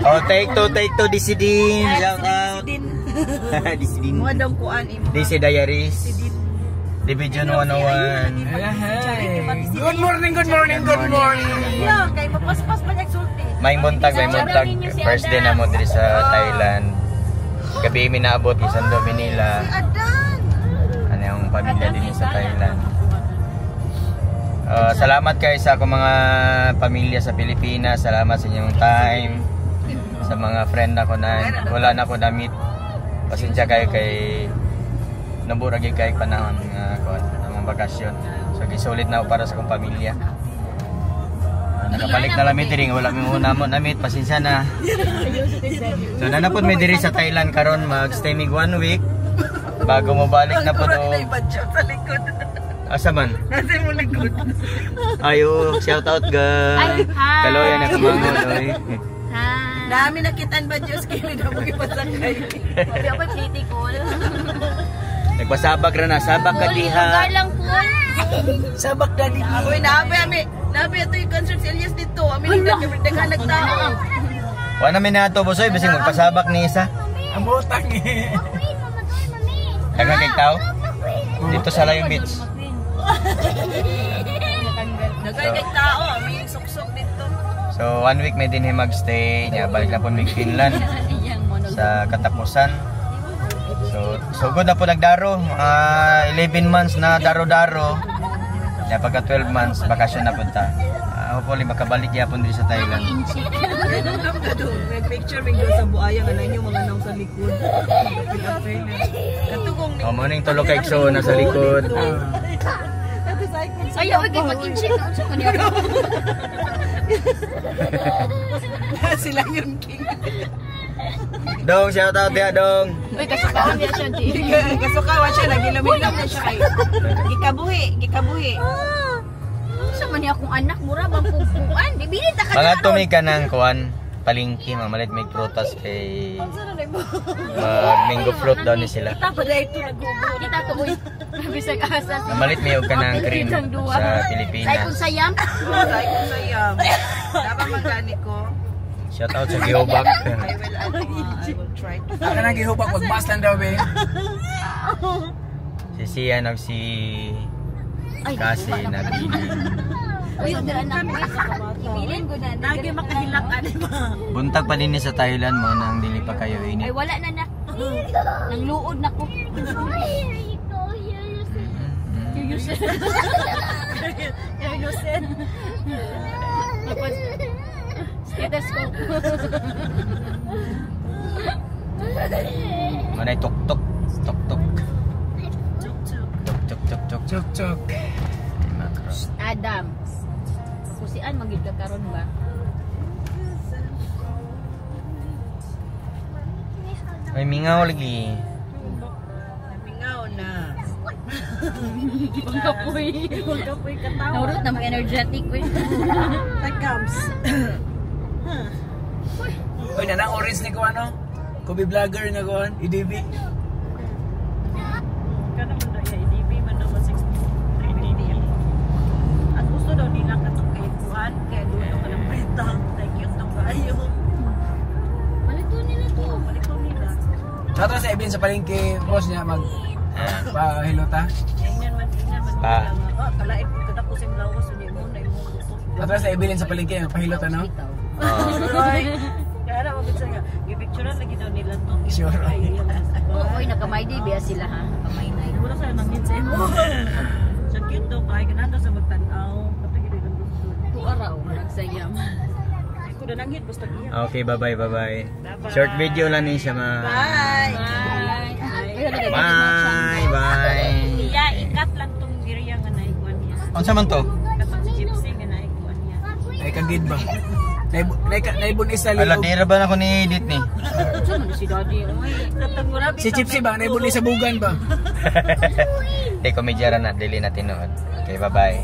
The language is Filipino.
Oh, take two, Disidin. Shout out. Disidin. Mo daw kuan imo. Disi Diaries. Division 101. Good morning. Yeah, kay mapaspas pa nagsulti. May buntag. First day na mo diri sa Thailand. Gabi mi naabot isang do Manila. Ano yung pamilya din sa Thailand. Salamat kayo sa akong mga pamilya sa Pilipinas. Salamat sa inyong time. Sa mga friend ako na wala na ako na-meet. Pasensya kayo kay naburagi kayo panahon ng mga bakasyon. So gisulit na ako para sa akong pamilya. Nakabalik na lang diri, wala mi una mo na-meet. Pasensya na. So nanapod mi diri sa Thailand karon, mag-stay mig 1 week bago mo balik na po do. Asa man? Nasa mo likod. Ayo, shout out guys. Kaloy na kamangon oy. Dami nakitaan ba Diyos kili na mo ipasakay. Sabi ako pretty cool. Nagpasabak ra na, sabak ka diha. Galang cool. Sabak na di. Uy, nabi ito yung concert si Elias dito. Amin nagdaghan nagtao. Wa na mi nato bosoy bising magpasabak ni isa. Ang butang eh. Daghang kay tao. Dito sa Lion Beach. Daghan nagtao, may suksok dito. So 1 week may din magstay niya, balik na po mig Finland sa katapusan. So good na po nagdaro, 11 months na daro-daro. Ya pagka 12 months bakasyon na punta. Hopefully makabalik yapon din sa Thailand. May picture may sa buaya nga nanyo mga nang sa likod. Katugong ni. Morning tulo kay so nasa likod. Ayaw kay mag-inchik unsa ko niya. Sila yun king. Dong, shout out dia dong. Uy, kasukaan niya siya, G. Kasukawan siya, nagilamig-lam na siya kayo. Gikabuhi. Sa man niya akong anak, mura bang pupuan? Bibili ta ka Mga tumi ka ng kuan, palingki, mamalit may prutas kay mango fruit daw ni sila. Kita pa dahil ito nag-ubo. Kita ko, uy. Bisag asas. Mamalit may ka ng cream sa Pilipinas. Say kung sayam. Sayang. Dapat magani ko. Shout out sa Gihobak. I will try to. Ako nang gihubak, magmas lang daw be. Si Sian o si Kasi na bili. Uy, ang anak mo. Ibilin ko na. Lagi makahilakan ba? Buntag pa din sa Thailand mo nang dili pa kayo Ay, init. wala na na. Nang luod na ko. Yusen. Tapos, stethoscope. Manay tok-tok. Tok-tok. Chok. Adam. Kusian magid ka karon ba? Ay mingaw lagi. Mingaw na. Pagkapoy katawa. Naurot na mag-energetic we. Tagams. Uy, nanang orange ni ko ano? Kobe vlogger na ko, IDB. Kana man daw ya IDB man daw 60. At gusto daw nila katukay kuan kaya dulo ka ng prita. Thank you to kayo. Malito nila to. Malito nila. Sa sa Evelyn sa palengke, boss niya mag pahilota. Ganyan man Pa. Kalaip ko tapos yung lawas ni mo na yung gusto. Sa Evelyn sa palengke, pahilota no? Kaya na mabit nga, i-picturean lagi daw nila to. Sure. Oy, nakamay di biya sila ha. Nakamay na. Wala sa nangit sa imo. Sa cute daw kay ganado sa magtanaw. Kapag hindi lang gusto. Tuaraw, nagsayam. Ay ko na nangit basta iya. Okay, bye-bye. Short video lang ni siya ma. Bye. Bye. Iya, ikat lang tong area nga naikuan niya. Unsa man to? Katong gypsy nga naikuan niya. Ay kagid ba? Naibon isa Ala, liog. dira ba na ko ni edit ni? Si Daddy. Si Chipsy ba? Naibon isa bugan ba? Di komedyara na, dili natin noon. Okay, bye-bye.